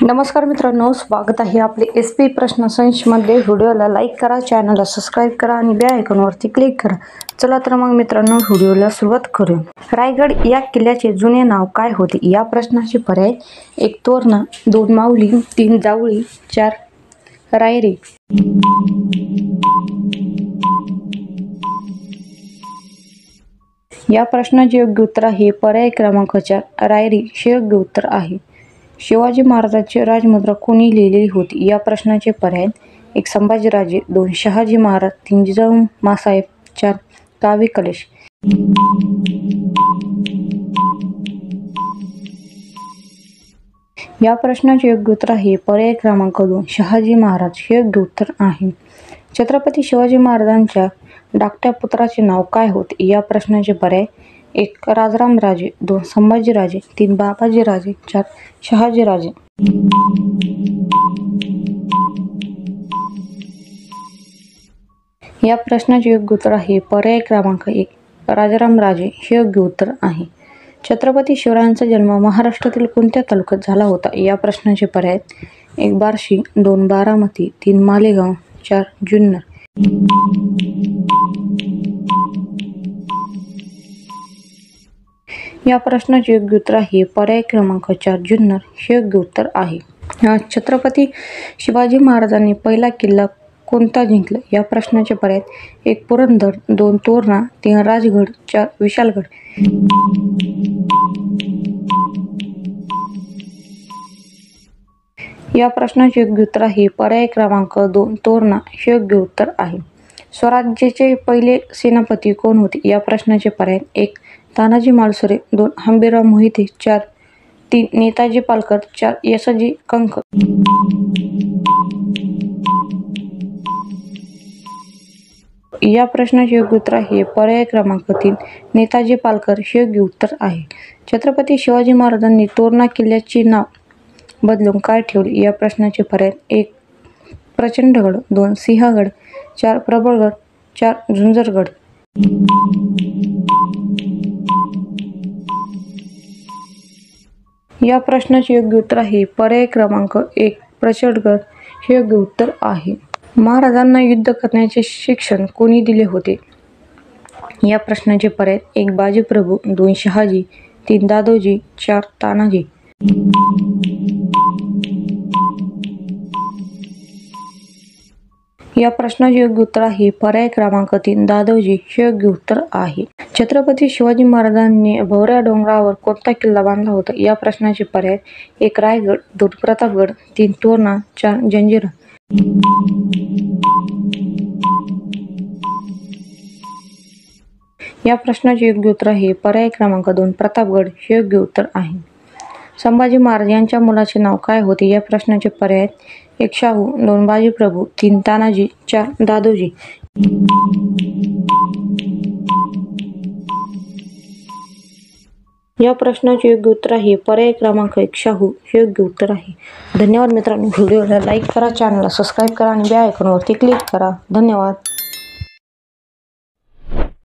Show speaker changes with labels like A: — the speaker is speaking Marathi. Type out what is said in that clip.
A: नमस्कार मित्रांनो, स्वागत आहे आपले SP प्रश्न संचमध्ये। व्हिडिओला लाईक करा, चॅनलला सबस्क्राईब करा आणि बेल आयकॉनवरती क्लिक करा। चला तर मग मित्रांनो, व्हिडिओला सुरुवात करूया। रायगड या किल्ल्याचे जुने नाव काय होते? या प्रश्नाचे पर्याय: 1 तोरणा, 2 माऊली, 3 जावळी, 4 रायरी। या प्रश्नाचे योग्य उत्तर आहे पर्याय क्रमांक 4 रायरी हे योग्य उत्तर आहे। शिवाजी महाराजांची राजमुद्रा कोणी लिहिलेली होती? या प्रश्नाचे पर्याय: 1 संभाजीराजे, 2 शहाजी महाराज, 3 जिजाऊ मासाहेब, 4 कावी कलेश। या प्रश्नाचे योग्य उत्तर आहे पर्याय क्रमांक 2 शहाजी महाराज हे योग्य उत्तर आहे। छत्रपती शिवाजी महाराजांच्या धाकट्या पुत्राचे नाव काय होते? या प्रश्नाचे पर्याय: 1 राजारामराजे, 2 संभाजीराजे, 3 बाबाजीराजे, 4 शहाजीराजे। या प्रश्नाचे योग्य उत्तर आहे पर्याय क्रमांक 1 राजारामराजे हे योग्य उत्तर आहे। छत्रपती शिवरायांचा जन्म महाराष्ट्रातील कोणत्या तालुक्यात झाला होता? या प्रश्नाचे पर्याय: 1 बार्शी, 2 बारामती, 3 मालेगाव, 4 जुन्नर। या प्रश्नाचे योग्य उत्तर आहे पर्याय क्रमांक 4 जुन्नर हे योग्य उत्तर आहे। छत्रपती शिवाजी महाराजांनी पहिला किल्ला कोणता जिंकला? या प्रश्नाचे पर्याय: 1 पुरंदर, 2 तोरणा, 3 राजगड, 4 विशाळगड। या प्रश्नाचे योग्य उत्तर आहे पर्याय क्रमांक 2 तोरणा हे योग्य उत्तर आहे। स्वराज्याचे पहिले सेनापती कोण होते? या प्रश्नाचे पर्याय: 1 तानाजी मालुसरे, 2 हंबीरराव मोहिते, 3 नेताजी पालकर, 4 यशोजी कंक। या प्रश्नाचे योग्य उत्तर आहे पर्याय क्रमांक 3 नेताजी पालकर हे योग्य उत्तर आहे। छत्रपती शिवाजी महाराजांनी तोरणा किल्ल्याचे नाव बदलून काय ठेवले? या प्रश्नाचे पर्याय: 1 प्रचंडगड, 2 सिंहगड, 4 प्रबळगड, 4 झुंजरगड। या प्रश्नाचे योग्य उत्तर आहे पर्याय क्रमांक 1 प्रचंडगड हे योग्य उत्तर आहे। महाराजांना युद्ध करण्याचे शिक्षण कोणी दिले होते? या प्रश्नाचे पर्याय: 1 बाजीप्रभू, 2 शहाजी, 3 दादोजी, 4 तानाजी। या प्रश्नाचे योग्य उत्तर आहे पर्याय क्रमांक 3 दादोजी हे योग्य उत्तर आहे। छत्रपती शिवाजी महाराजांनी भोवऱ्या डोंगरावर कोणता किल्ला बांधला होता? या प्रश्नाचे पर्याय: 1 रायगड, 2 प्रतापगड, 3 तोरणा, 4 जंजिरा। या प्रश्नाचे योग्य उत्तर आहे पर्याय क्रमांक 2 प्रतापगड हे योग्य उत्तर आहे। संभाजी महाराज यांच्या मुलाचे नाव काय होते? या प्रश्नाचे पर्याय: 1 शाहू, 2 बाजीप्रभू, 3 तानाजी, 4 दादोजी। या प्रश्नाचे योग्य उत्तर आहे पर्याय क्रमांक 1 शाहू हे योग्य उत्तर आहे। धन्यवाद मित्रांनो, व्हिडिओला लाईक करा, चॅनलला सबस्क्राईब करा आणि बेल आयकॉनवरती क्लिक करा। धन्यवाद।